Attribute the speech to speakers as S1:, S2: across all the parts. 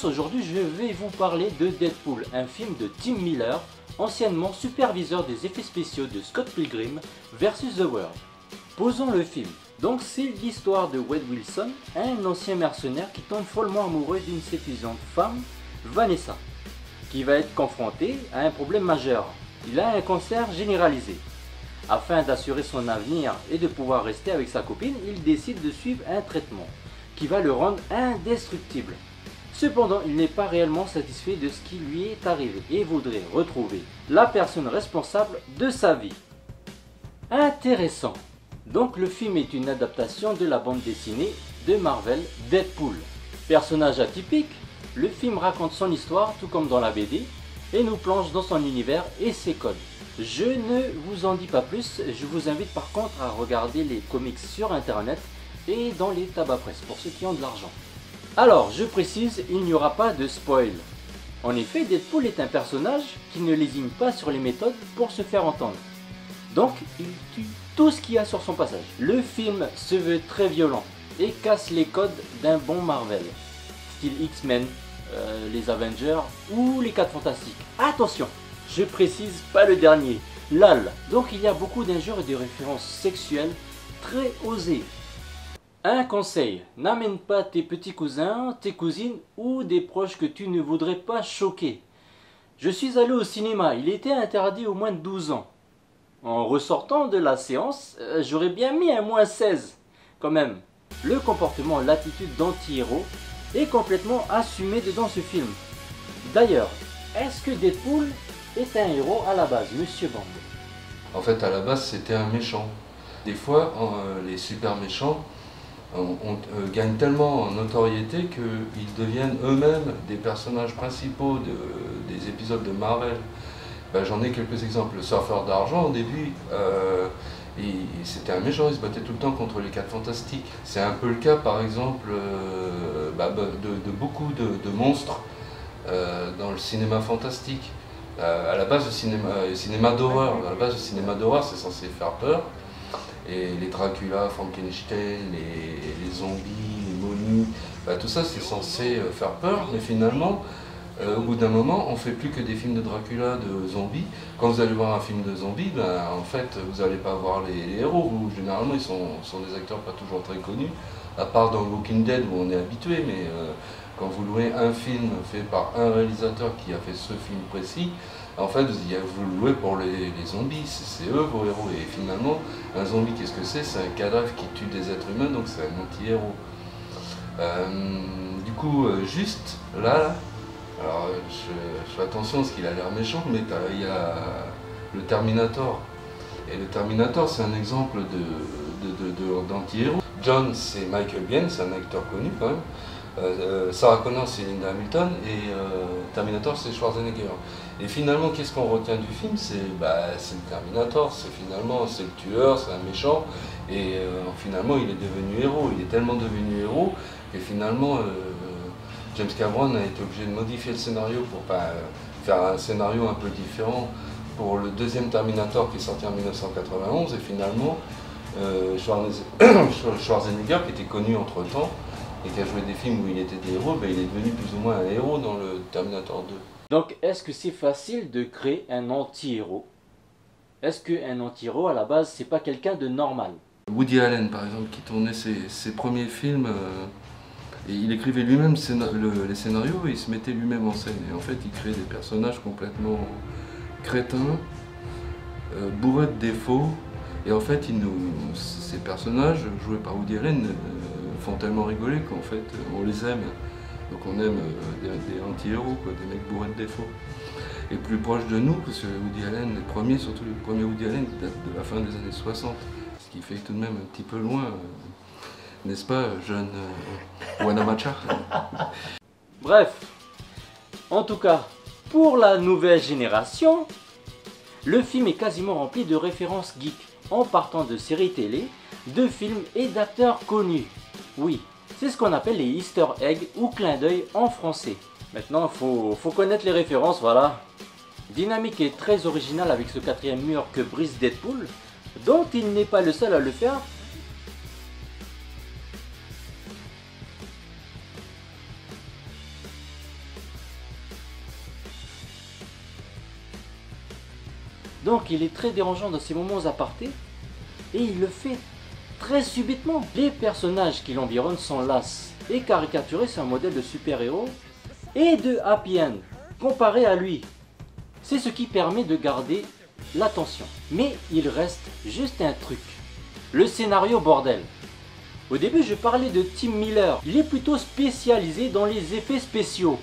S1: tous, aujourd'hui je vais vous parler de Deadpool, un film de Tim Miller, anciennement superviseur des effets spéciaux de Scott Pilgrim vs. The World. Posons le film. Donc c'est l'histoire de Wade Wilson, un ancien mercenaire qui tombe follement amoureux d'une séduisante femme, Vanessa, qui va être confronté à un problème majeur. Il a un cancer généralisé. Afin d'assurer son avenir et de pouvoir rester avec sa copine, il décide de suivre un traitement qui va le rendre indestructible. Cependant, il n'est pas réellement satisfait de ce qui lui est arrivé et voudrait retrouver la personne responsable de sa vie. Intéressant. Donc le film est une adaptation de la bande dessinée de Marvel, Deadpool. Personnage atypique, le film raconte son histoire tout comme dans la BD et nous plonge dans son univers et ses codes. Je ne vous en dis pas plus, je vous invite par contre à regarder les comics sur internet et dans les tabacs presse pour ceux qui ont de l'argent. Alors je précise, il n'y aura pas de spoil. En effet, Deadpool est un personnage qui ne lésine pas sur les méthodes pour se faire entendre. Donc il tue tout ce qu'il y a sur son passage. Le film se veut très violent et casse les codes d'un bon Marvel, style X-Men, les Avengers ou les 4 Fantastiques. Attention, je précise pas le dernier, LAL. Donc il y a beaucoup d'injures et de références sexuelles très osées. Un conseil, n'amène pas tes petits cousins, tes cousines ou des proches que tu ne voudrais pas choquer. Je suis allé au cinéma, il était interdit aux moins de 12 ans. En ressortant de la séance, j'aurais bien mis un moins 16 quand même. Le comportement, l'attitude d'anti-héros est complètement assumé dans ce film. D'ailleurs, est-ce que Deadpool est un héros à la base, Monsieur Bond?
S2: En fait, à la base, c'était un méchant. Des fois, les super méchants gagnent tellement en notoriété qu'ils deviennent eux-mêmes des personnages principaux des épisodes de Marvel. Ben, j'en ai quelques exemples. Le surfeur d'argent, au début, c'était un méchant, il se battait tout le temps contre les 4 Fantastiques. C'est un peu le cas, par exemple, de beaucoup de monstres dans le cinéma fantastique. À la base, le cinéma d'horreur, c'est censé faire peur. Et les Dracula, Frankenstein, les zombies, les momies, ben, tout ça c'est censé faire peur, mais finalement, au bout d'un moment, on ne fait plus que des films de Dracula, de zombies. Quand vous allez voir un film de zombies, ben, en fait, vous n'allez pas voir les héros. Généralement, ils sont des acteurs pas toujours très connus, à part dans Walking Dead où on est habitué, mais quand vous louez un film fait par un réalisateur qui a fait ce film précis, en fait, vous le louez pour les zombies, c'est eux vos héros. Et finalement, un zombie, qu'est-ce que c'est? C'est un cadavre qui tue des êtres humains, donc c'est un anti-héros. Du coup, juste là, alors je fais attention parce qu'il a l'air méchant, mais il y a le Terminator. Et le Terminator, c'est un exemple d'anti-héros. John, c'est Michael Biehn, c'est un acteur connu quand même. Sarah Connor, c'est Linda Hamilton, et Terminator, c'est Schwarzenegger. Et finalement, qu'est-ce qu'on retient du film? C'est le Terminator, c'est le tueur, c'est un méchant, et finalement, il est devenu héros. Il est tellement devenu héros que finalement, James Cameron a été obligé de modifier le scénario pour faire un scénario un peu différent pour le deuxième Terminator qui est sorti en 1991, et finalement, Schwarzenegger, qui était connu entre-temps, et qui a joué des films où il était des héros, ben, il est devenu plus ou moins un héros dans le Terminator 2.
S1: Donc est-ce que c'est facile de créer un anti-héros? Est-ce qu'un anti-héros à la base c'est pas quelqu'un de normal?
S2: Woody Allen par exemple, qui tournait ses premiers films, et il écrivait lui-même les scénarios et il se mettait lui-même en scène. Et en fait il créait des personnages complètement crétins, bourrés de défauts. Et en fait ces personnages joués par Woody Allen font tellement rigoler qu'en fait on les aime. Donc on aime des anti-héros, des mecs bourrés de défauts. Et plus proche de nous, parce que Woody Allen, surtout les premiers Woody Allen, datent de la fin des années 60. Ce qui fait tout de même un petit peu loin, n'est-ce pas, jeune Wanamacha?
S1: Bref, en tout cas, pour la nouvelle génération, le film est quasiment rempli de références geeks, en partant de séries télé, de films et d'acteurs connus. Oui, c'est ce qu'on appelle les easter eggs ou clins d'œil en français. Maintenant, faut connaître les références, voilà. Dynamique est très original avec ce 4e mur que brise Deadpool, dont il n'est pas le seul à le faire. Donc il est très dérangeant dans ces moments apartés et il le fait très subitement. Les personnages qui l'environnent sont lasses et caricaturés sur un modèle de super-héros et de happy end comparé à lui. C'est ce qui permet de garder l'attention. Mais il reste juste un truc. Le scénario, bordel. Au début je parlais de Tim Miller. Il est plutôt spécialisé dans les effets spéciaux.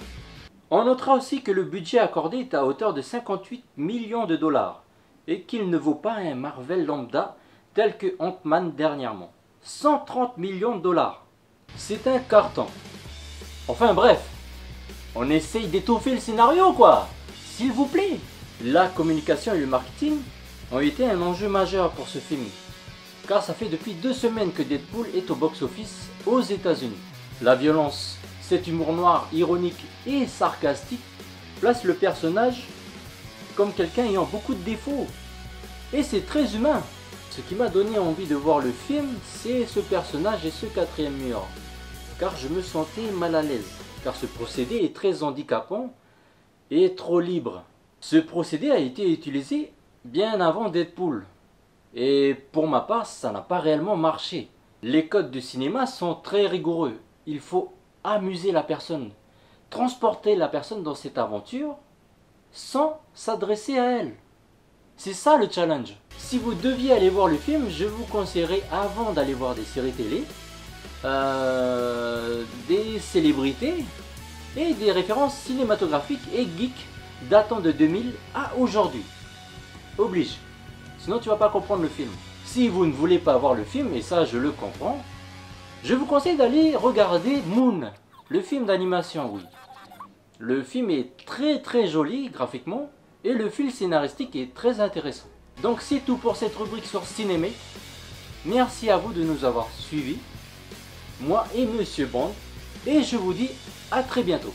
S1: On notera aussi que le budget accordé est à hauteur de 58 millions de dollars et qu'il ne vaut pas un Marvel lambda tel que Ant-Man dernièrement. 130 millions de dollars. C'est un carton. Enfin bref, on essaye d'étoffer le scénario quoi. S'il vous plaît. La communication et le marketing ont été un enjeu majeur pour ce film. Car ça fait depuis 2 semaines que Deadpool est au box-office aux États-Unis. La violence, cet humour noir, ironique et sarcastique place le personnage comme quelqu'un ayant beaucoup de défauts. Et c'est très humain. Ce qui m'a donné envie de voir le film, c'est ce personnage et ce quatrième mur. Car je me sentais mal à l'aise. Car ce procédé est très handicapant et trop libre. Ce procédé a été utilisé bien avant Deadpool. Et pour ma part, ça n'a pas réellement marché. Les codes du cinéma sont très rigoureux. Il faut amuser la personne, transporter la personne dans cette aventure sans s'adresser à elle. C'est ça le challenge. Si vous deviez aller voir le film, je vous conseillerais avant d'aller voir des séries télé, des célébrités et des références cinématographiques et geeks datant de 2000 à aujourd'hui. Oblige. Sinon tu vas pas comprendre le film. Si vous ne voulez pas voir le film, et ça je le comprends, je vous conseille d'aller regarder Moon, le film d'animation, oui. Le film est très joli graphiquement et le fil scénaristique est très intéressant. Donc c'est tout pour cette rubrique sur Cinémate. Merci à vous de nous avoir suivis, moi et Monsieur Bond, et je vous dis à très bientôt.